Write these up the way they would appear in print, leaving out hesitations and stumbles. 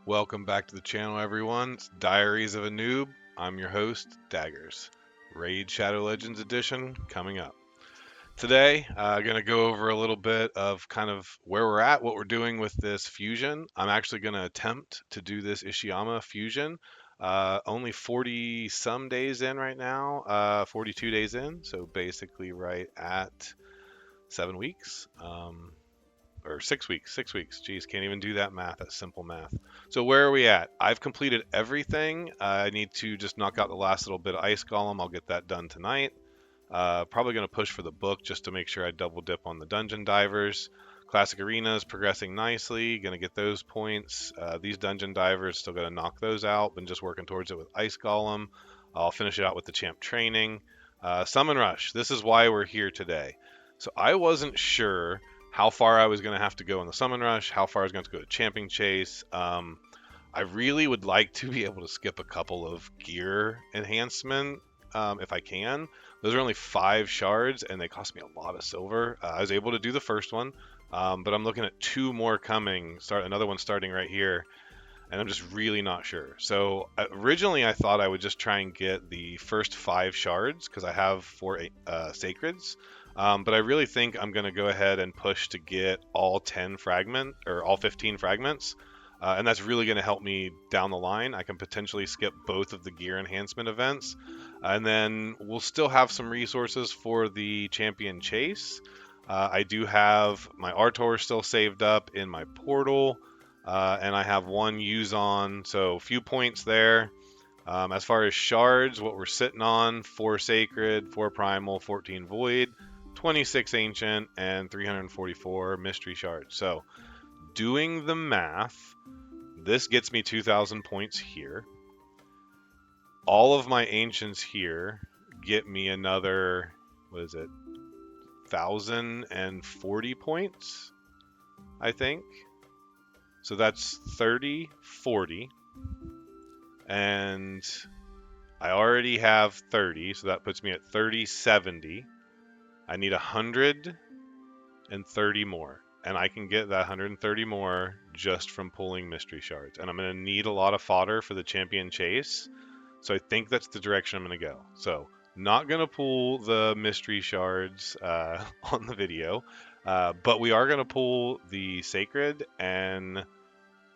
Welcome back to the channel, everyone. It's Diaries of a Noob. I'm your host, Daggers. Raid Shadow Legends Edition coming up. Today, going to go over a little bit of kind of where we're at, what we're doing with this fusion. I'm actually going to attempt to do this Ishiyama fusion. Only 40 some days in right now, 42 days in, so basically right at 7 weeks. Or 6 weeks, 6 weeks. Geez, can't even do that math. That's simple math. So where are we at? I've completed everything. I need to just knock out the last little bit of ice golem. I'll get that done tonight. Probably going to push for the book just to make sure I double dip on the dungeon divers. Classic Arena is progressing nicely. Going to get those points. These dungeon divers, still going to knock those out. Been just working towards it with ice golem. I'll finish it out with the champ training. Summon Rush. This is why we're here today. So I wasn't sure how far I was going to have to go in the Summon Rush, how far I was going to go to Champion Chase. I really would like to be able to skip a couple of gear enhancement if I can. Those are only 5 shards, and they cost me a lot of silver. I was able to do the first one, but I'm looking at 2 more coming. Another one starting right here, and I'm just really not sure. So originally I thought I would just try and get the first 5 shards, because I have 4 sacreds. But I really think I'm going to go ahead and push to get all 10 fragment or all 15 fragments. And that's really going to help me down the line. I can potentially skip both of the gear enhancement events. And then we'll still have some resources for the champion chase. I do have my Artor still saved up in my portal. And I have 1 use on, so few points there. As far as shards, what we're sitting on, 4 sacred, 4 primal, 14 void. 26 ancient, and 344 mystery shards. So doing the math, this gets me 2,000 points here. All of my ancients here get me another, 1,040 points, I think. So that's 30, 40. And I already have 30, so that puts me at 30, 70. I need 130 more, and I can get that 130 more just from pulling mystery shards. And I'm going to need a lot of fodder for the champion chase, so I think that's the direction I'm going to go. So not going to pull the mystery shards on the video, but we are going to pull the sacred and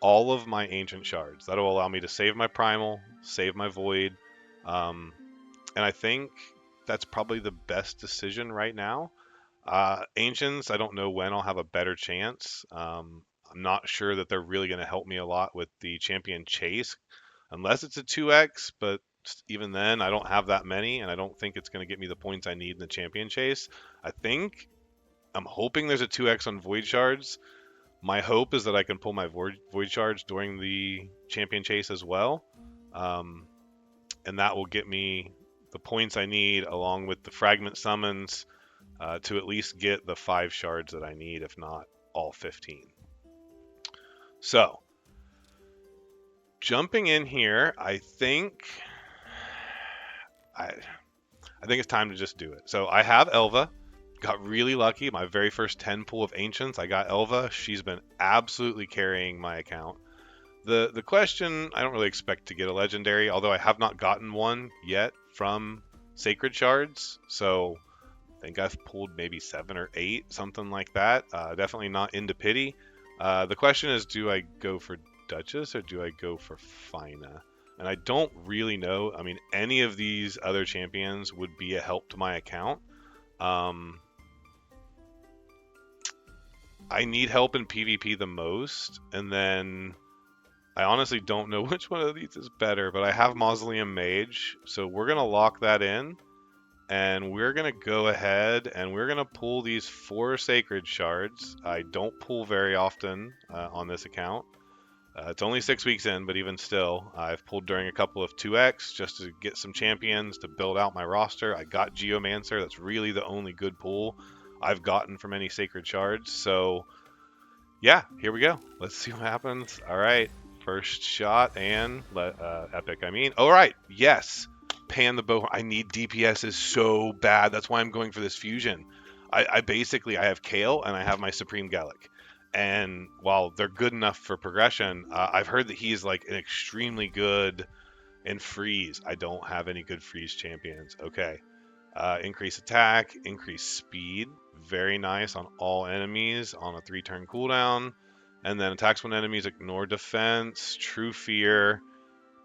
all of my ancient shards. That'll allow me to save my primal, save my void, and I think that's probably the best decision right now. Ancients, I don't know when I'll have a better chance. I'm not sure that they're really going to help me a lot with the champion chase, unless it's a 2x, but even then, I don't have that many, and I don't think it's going to get me the points I need in the champion chase. I'm hoping there's a 2x on void shards. My hope is that I can pull my void shards during the champion chase as well, and that will get me the points I need along with the fragment summons to at least get the 5 shards that I need, if not all 15. So, jumping in here, I think it's time to just do it. So I have Elva. Got really lucky. My very first 10 pull of Ancients, I got Elva. She's been absolutely carrying my account. The question, I don't really expect to get a legendary, although I have not gotten one yet from Sacred Shards. So I think I've pulled maybe 7 or 8, something like that. Definitely not into pity. The question is, do I go for Duchess or do I go for Fina? And I don't really know. I mean, any of these other champions would be a help to my account. I need help in PvP the most, and then I honestly don't know which one of these is better, but I have Mausoleum Mage, so we're going to lock that in, and we're going to go ahead and we're going to pull these 4 Sacred Shards. I don't pull very often on this account. It's only 6 weeks in, but even still, I've pulled during a couple of 2x just to get some champions to build out my roster. I got Geomancer. That's really the only good pull I've gotten from any Sacred Shards. So, yeah, here we go. Let's see what happens. All right, first shot and epic. All right, yes, Pan the Bow. I need DPSs so bad. That's why I'm going for this fusion. I basically have Kale and I have my Supreme Gallic. And while they're good enough for progression, I've heard that he's like an extremely good in freeze. I don't have any good freeze champions. Okay. Increase attack, increase speed. Very nice on all enemies on a 3-turn cooldown. And then attacks when enemies ignore defense. True fear.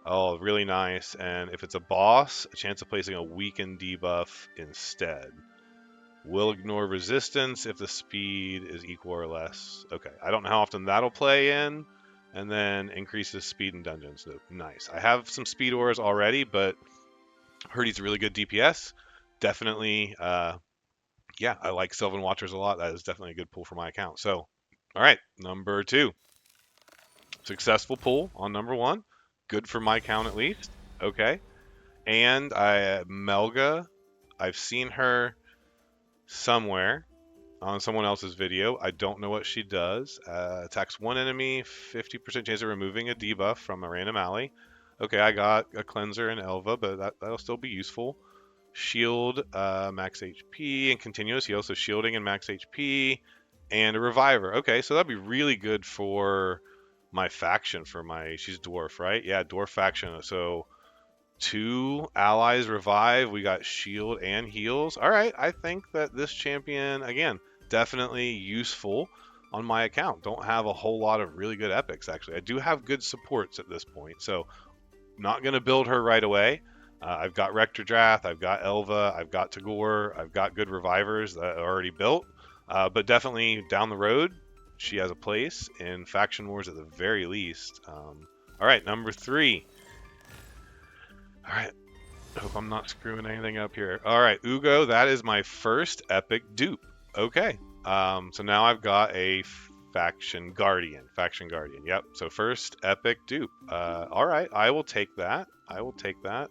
Oh, really nice. And if it's a boss, a chance of placing a weakened debuff instead. Will ignore resistance if the speed is equal or less. Okay, I don't know how often that'll play in. And then increases speed in dungeons. So, nice. I have some speed auras already, but heard he's a really good DPS. Definitely, yeah, I like Sylvan Watchers a lot. That is definitely a good pull for my account. So, all right, number 2. Successful pull on number 1. Good for my count at least. Okay. And Melga, I've seen her somewhere on someone else's video. I don't know what she does. Attacks one enemy, 50% chance of removing a debuff from a random ally. Okay, I got a cleanser and Elva, but that'll still be useful. Shield, max HP, and continuous heal, so shielding and max HP, and a reviver. Okay, so that'd be really good for my faction. She's dwarf, right? Yeah, dwarf faction. So 2 allies revive. We got shield and heals. All right, I think that this champion, again, definitely useful on my account. Don't have a whole lot of really good epics, actually. I do have good supports at this point, so not going to build her right away. I've got Rector Drath, I've got Elva, I've got Tagore, I've got good revivers that are already built. But definitely down the road, she has a place in Faction Wars at the very least. All right, number 3. All right, I hope I'm not screwing anything up here. All right, Ugo, that is my first epic dupe. Okay, so now I've got a Faction Guardian. Yep, so first epic dupe. All right, I will take that.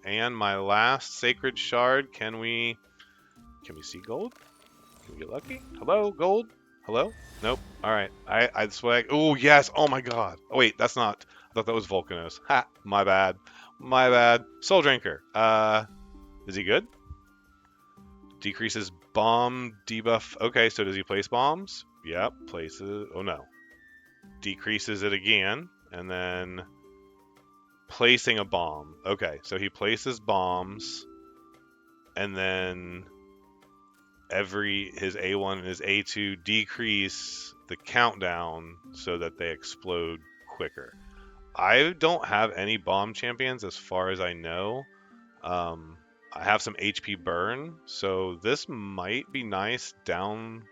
And my last Sacred Shard, can we see gold? Can we get lucky? Hello, gold? Hello? Nope. All right, I swag. Oh, yes. Oh, my God. Oh, wait, that's not. I thought that was Volcanos. Ha, my bad. Soul Drinker. Is he good? Decreases bomb debuff. Okay, so does he place bombs? Yep, places. Oh no. Decreases it again, and then placing a bomb. Okay, so he places bombs, and then his A1 and his A2 decrease the countdown so that they explode quicker. I don't have any bomb champions as far as I know. I have some HP burn, so this might be nice down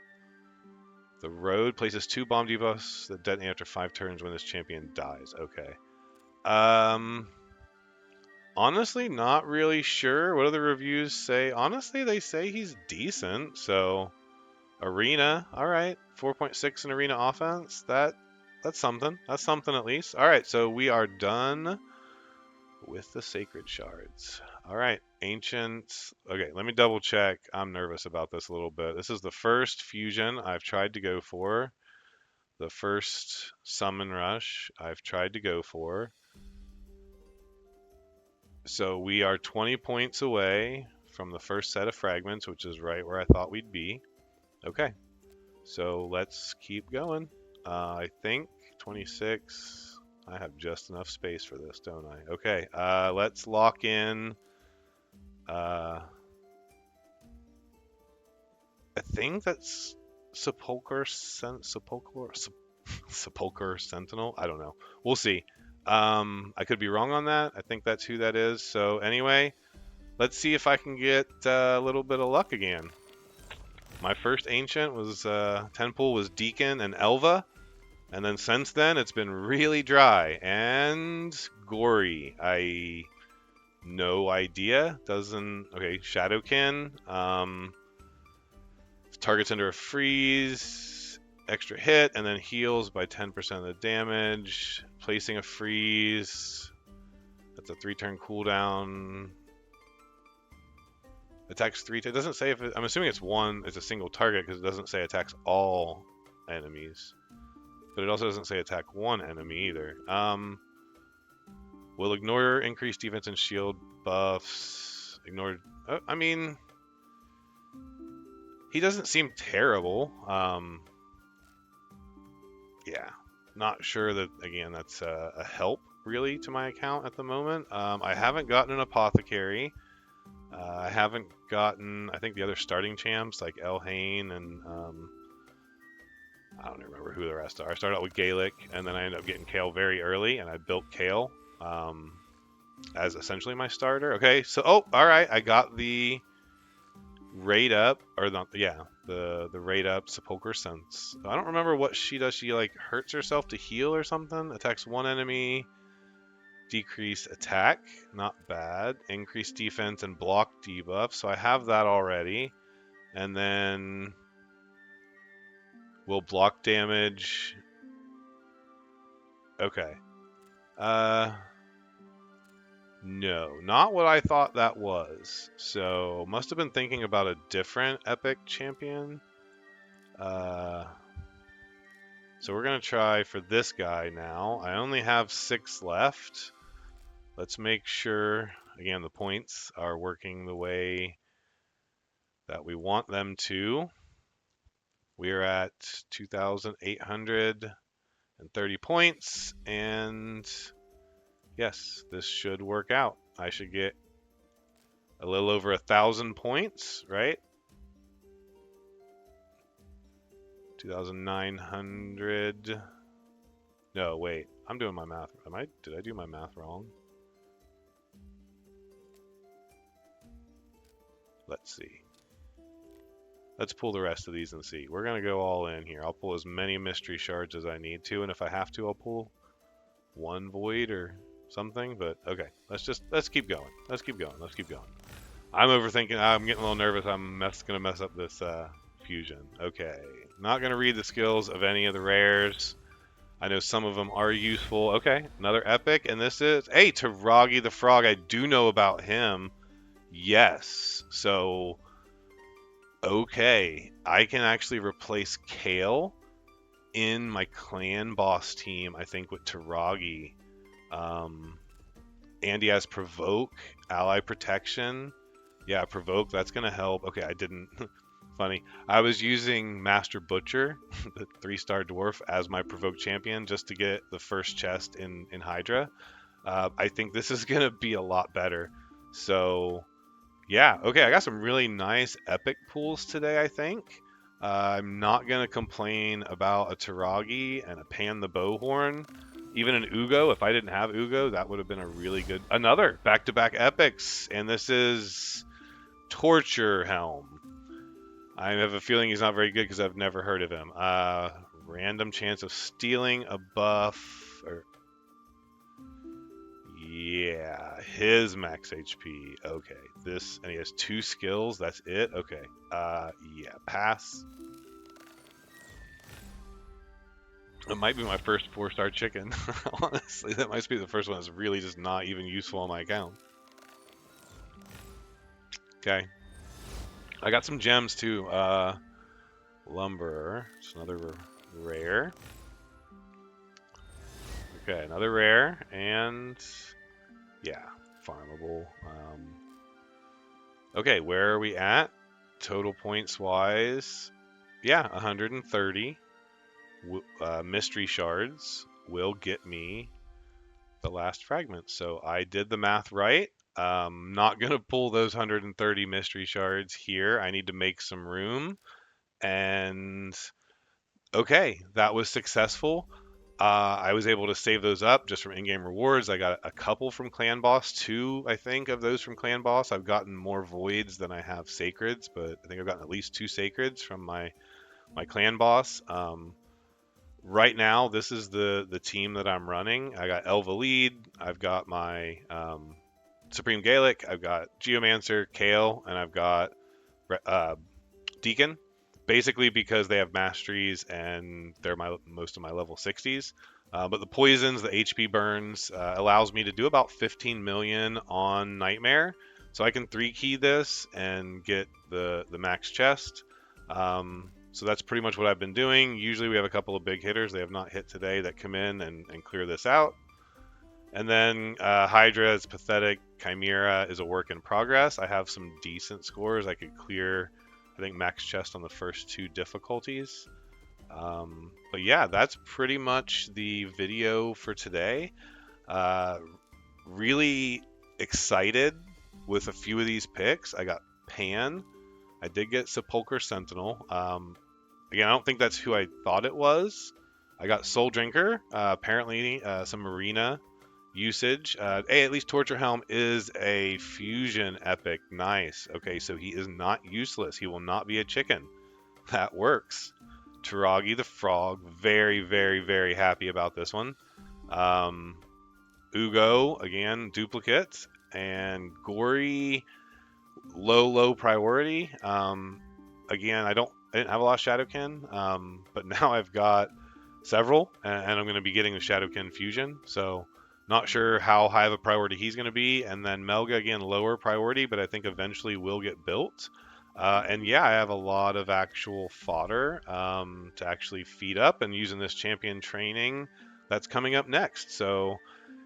the road. Places 2 bomb debuffs that detonate after 5 turns when this champion dies. Okay. Honestly, not really sure. What do the reviews say? Honestly, they say he's decent. So, arena, all right, 4.6 in arena offense. That's something. That's something at least. All right, so we are done with the sacred shards. All right, ancients. Okay, let me double check. I'm nervous about this a little bit. This is the first fusion I've tried to go for. The first summon rush I've tried to go for. So we are 20 points away from the first set of fragments, which is right where I thought we'd be. Okay, so let's keep going. I think 26. I have just enough space for this, don't I? Okay, let's lock in. I think that's Sepulchre Sentinel. I don't know. We'll see. I could be wrong on that. I think that's who that is. So anyway, let's see if I can get a little bit of luck again. My first ancient was 10 pull was Deacon and Elva. And then since then, it's been really dry and gory. No idea. Okay, Shadowkin. Targets under a freeze. Extra hit, and then heals by 10% of the damage. Placing a freeze. That's a 3-turn cooldown. Attacks 3. It doesn't say if I'm assuming it's a single target because it doesn't say attacks all enemies. But it also doesn't say attack one enemy either. Will ignore increased defense and shield buffs. Ignore. I mean, he doesn't seem terrible. yeah, not sure that, again, that's a help really to my account at the moment. I haven't gotten an apothecary. I haven't gotten, I think, the other starting champs like El Hain and I don't remember who the rest are. I started out with Gaelic, and then I ended up getting Kale very early, and I built Kale um, as essentially my starter. Okay, so all right, I got the raid up, or not? Yeah, the raid up Sepulchre Sense. I don't remember what she does. She like hurts herself to heal or something. Attacks one enemy. Decrease attack, not bad. Increase defense and block debuff. So I have that already, and then will block damage. Okay. Uh, no, not what I thought that was. So must have been thinking about a different epic champion. Uh, so we're gonna try for this guy now. I only have 6 left. Let's make sure, again, the points are working the way that we want them to. We're at 2,830 points, and yes, this should work out. I should get a little over 1,000 points, right? 2,900. No, wait. I'm doing my math. Did I do my math wrong? Let's see. Let's pull the rest of these and see. We're going to go all in here. I'll pull as many mystery shards as I need to, and if I have to, I'll pull one void or something, but okay. Let's keep going. Let's keep going. I'm overthinking. I'm getting a little nervous. I'm gonna mess up this fusion. Okay. Not gonna read the skills of any of the rares. I know some of them are useful. Okay, another epic, and this is, hey, Taragi the Frog. I do know about him. Yes. So, okay, I can actually replace Kale in my clan boss team, I think, with Taragi. And he has Provoke, Ally Protection. Yeah, Provoke, that's going to help. Okay, I didn't. Funny. I was using Master Butcher, the 3-star dwarf, as my Provoke champion just to get the first chest in Hydra. I think this is going to be a lot better. So, yeah. Okay, I got some really nice epic pools today, I think. I'm not going to complain about a Taragi and a Pan the Bowhorn. Even an Ugo, if I didn't have Ugo, that would have been a really good... Another back-to-back epics, and this is Torture Helm. I have a feeling he's not very good because I've never heard of him. Random chance of stealing a buff. Yeah, his max HP. Okay, and he has 2 skills. That's it. Okay. Yeah, pass. It might be my first 4-star chicken. Honestly, that might be the first one that's really just not even useful on my account. Okay. I got some gems too. Lumber. It's another rare. Okay, another rare. And yeah, farmable. Okay, where are we at? Total points wise. Yeah, 130. Mystery shards will get me the last fragment. So I did the math right. Not going to pull those 130 mystery shards here. I need to make some room. And okay, that was successful. I was able to save those up just from in-game rewards. I got a couple from Clan Boss, 2, I think, of those from Clan Boss. I've gotten more Voids than I have Sacreds, but I think I've gotten at least 2 Sacreds from my Clan Boss. Right now, this is the team that I'm running. I got Elva Lead. I've got my Supreme Gaelic. I've got Geomancer, Kale, and I've got Deacon. Basically because they have masteries and they're most of my level 60s. But the poisons, the HP burns, allows me to do about 15 million on Nightmare. So I can 3-key this and get the max chest. So that's pretty much what I've been doing. Usually we have a couple of big hitters. They have not hit today that come in and clear this out. And then Hydra is pathetic. Chimera is a work in progress. I have some decent scores. I could clear, I think, max chest on the first 2 difficulties. But yeah, that's pretty much the video for today. Uh, really excited with a few of these picks. I got Pan. I did get Sepulchre Sentinel. Again, I don't think that's who I thought it was. I got Soul Drinker. Apparently, some arena usage. Hey, at least Torture Helm is a fusion epic. Nice. Okay, so he is not useless. He will not be a chicken. That works. Taragi the Frog. Very, very, very happy about this one. Um, Ugo, again, duplicate. And Gory, low priority. Again, I didn't have a lot of Shadowkin, but now I've got several, and I'm going to be getting the Shadowkin fusion. So not sure how high of a priority he's going to be. And then Melga again, lower priority, but I think eventually will get built. And yeah, I have a lot of actual fodder to actually feed up, and using this champion training that's coming up next. So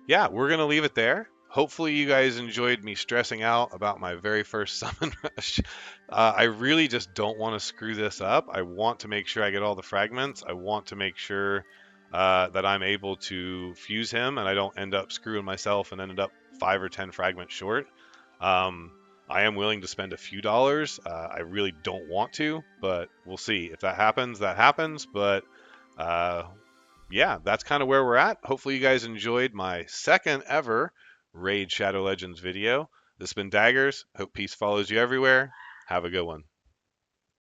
yeah, we're going to leave it there. Hopefully, you guys enjoyed me stressing out about my very first summon rush. I really just don't want to screw this up. I want to make sure I get all the fragments. I want to make sure that I'm able to fuse him and I don't end up screwing myself and ended up 5 or 10 fragments short. Um, I am willing to spend a few dollars. I really don't want to, but we'll see. If that happens, that happens. But uh, yeah, that's kind of where we're at. Hopefully, you guys enjoyed my second ever Raid Shadow Legends video. This has been Daggers. Hope peace follows you everywhere. Have a good one.